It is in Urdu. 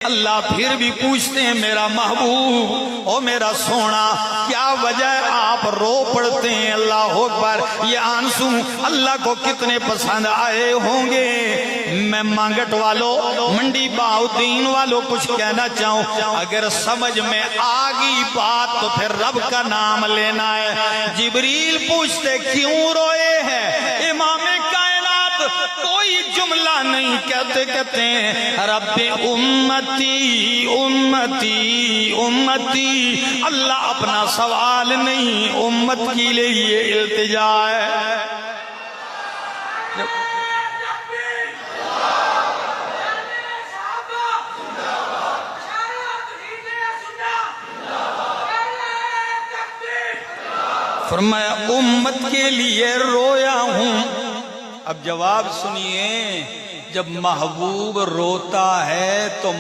اللہ پھر بھی پوچھتے ہیں میرا محبوب او میرا سونا کیا وجہ ہے آپ رو پڑتے ہیں؟ اللہ اکبر، یہ آنسو اللہ کو کتنے پسند آئے ہوں گے۔ میں مانگٹ والوں، منڈی باؤدین والوں کچھ کہنا چاہوں، اگر سمجھ میں آگی بات تو پھر رب کا نام لینا ہے۔ جبریل پوچھتے کیوں روئے ہیں؟ امام کائنات کوئی جملہ نہیں کہتے ہیں رب امتی امتی امتی۔ اللہ اپنا سوال نہیں، امت کے لیے التجا ہے۔ فرمایا امت کے لیے رویا ہوں۔ اب جواب سنیے، جب محبوب روتا ہے تو